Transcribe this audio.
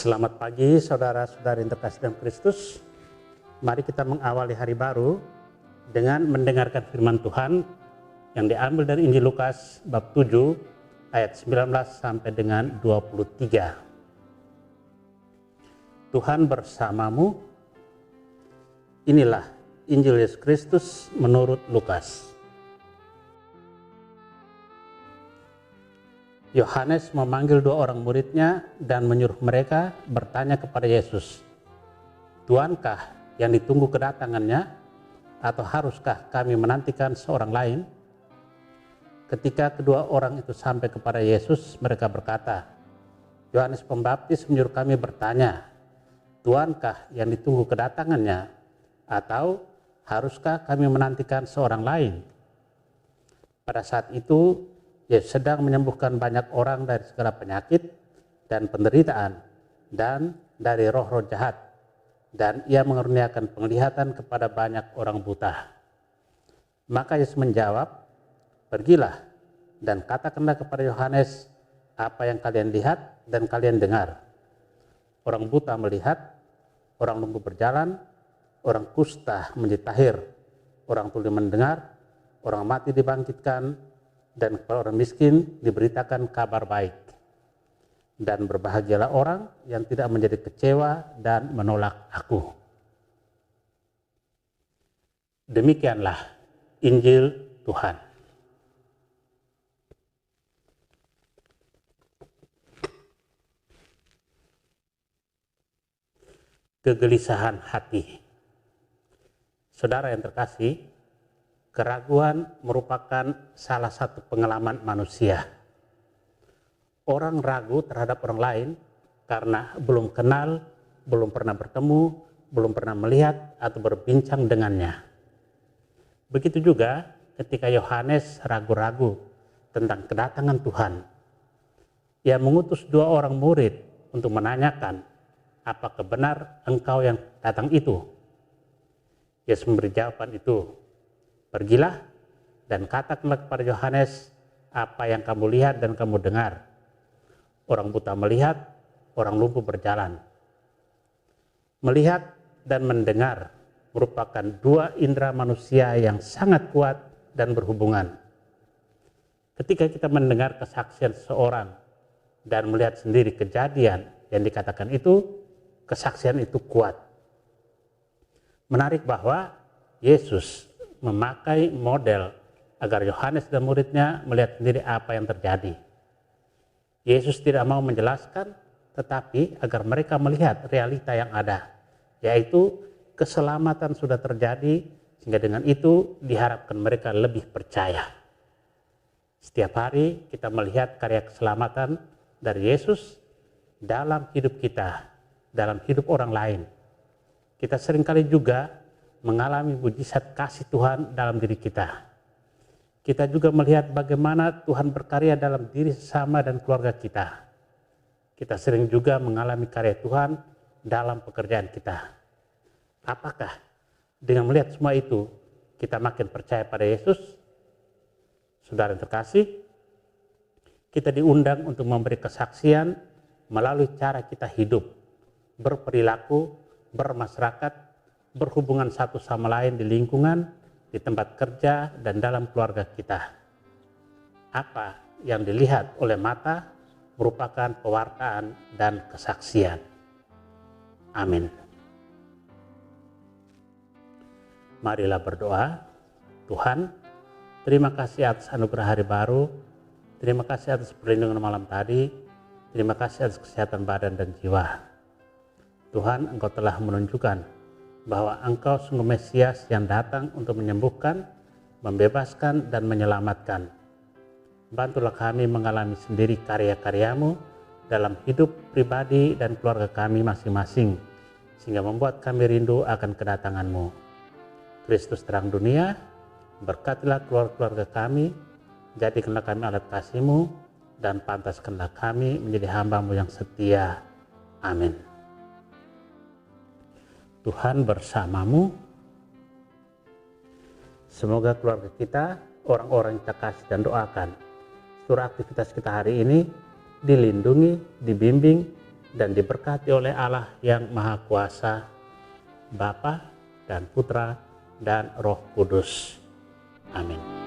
Selamat pagi saudara-saudari yang terkasih dalam Kristus. Mari kita mengawali hari baru dengan mendengarkan firman Tuhan yang diambil dari Injil Lukas bab 7 ayat 19 sampai dengan 23. Tuhan bersamamu. Inilah Injil Yesus Kristus menurut Lukas. Yohanes memanggil 2 orang muridnya dan menyuruh mereka bertanya kepada Yesus, "Tuankah yang ditunggu kedatangannya, atau haruskah kami menantikan seorang lain?" Ketika kedua orang itu sampai kepada Yesus, mereka berkata, "Yohanes Pembaptis menyuruh kami bertanya, Tuankah yang ditunggu kedatangannya, atau haruskah kami menantikan seorang lain?" Pada saat itu, Yesus sedang menyembuhkan banyak orang dari segala penyakit dan penderitaan dan dari roh-roh jahat, dan ia mengaruniakan penglihatan kepada banyak orang buta. Maka Yesus menjawab, "Pergilah dan katakanlah kepada Yohanes apa yang kalian lihat dan kalian dengar. Orang buta melihat, orang lumpuh berjalan, orang kusta menjadi tahir, orang tuli mendengar, orang mati dibangkitkan, dan kepada orang miskin diberitakan kabar baik. Dan berbahagialah orang yang tidak menjadi kecewa dan menolak Aku." Demikianlah Injil Tuhan. Kegelisahan hati. Saudara yang terkasih, keraguan merupakan salah satu pengalaman manusia. Orang ragu terhadap orang lain karena belum kenal, belum pernah bertemu, belum pernah melihat atau berbincang dengannya. Begitu juga ketika Yohanes ragu-ragu tentang kedatangan Tuhan. Ia mengutus 2 orang murid untuk menanyakan, "Apakah benar engkau yang datang itu?" Yesus memberi jawaban itu, "Pergilah dan katakanlah kepada Yohanes apa yang kamu lihat dan kamu dengar. Orang buta melihat, orang lumpuh berjalan." Melihat dan mendengar merupakan 2 indera manusia yang sangat kuat dan berhubungan. Ketika kita mendengar kesaksian seseorang dan melihat sendiri kejadian yang dikatakan itu, kesaksian itu kuat. Menarik bahwa Yesus memakai model agar Yohanes dan muridnya melihat sendiri apa yang terjadi. Yesus tidak mau menjelaskan, tetapi agar mereka melihat realita yang ada, yaitu keselamatan sudah terjadi, sehingga dengan itu diharapkan mereka lebih percaya. Setiap hari kita melihat karya keselamatan dari Yesus dalam hidup kita, dalam hidup orang lain. Kita seringkali juga mengalami mujizat kasih Tuhan dalam diri kita. Kita juga melihat bagaimana Tuhan berkarya dalam diri sesama dan keluarga kita. Kita sering juga mengalami karya Tuhan dalam pekerjaan kita. Apakah dengan melihat semua itu kita makin percaya pada Yesus? Saudara yang terkasih, kita diundang untuk memberi kesaksian melalui cara kita hidup, berperilaku, bermasyarakat, berhubungan satu sama lain di lingkungan, di tempat kerja, dan dalam keluarga kita. Apa yang dilihat oleh mata merupakan pewartaan dan kesaksian. Amin. Marilah berdoa. Tuhan, terima kasih atas anugerah hari baru, terima kasih atas perlindungan malam tadi, terima kasih atas kesehatan badan dan jiwa. Tuhan, Engkau telah menunjukkan bahwa Engkau sungguh Mesias yang datang untuk menyembuhkan, membebaskan, dan menyelamatkan. Bantulah kami mengalami sendiri karya-karya-Mu dalam hidup pribadi dan keluarga kami masing-masing, sehingga membuat kami rindu akan kedatangan-Mu. Kristus terang dunia, berkatilah keluarga kami, jadikanlah kami alat kasih-Mu, dan pantaskanlah kami menjadi hamba-Mu yang setia. Amin. Tuhan bersamamu. Semoga keluarga kita, orang-orang yang kita kasih dan doakan, seluruh aktivitas kita hari ini dilindungi, dibimbing, dan diberkati oleh Allah yang Maha Kuasa, Bapa dan Putra dan Roh Kudus. Amin.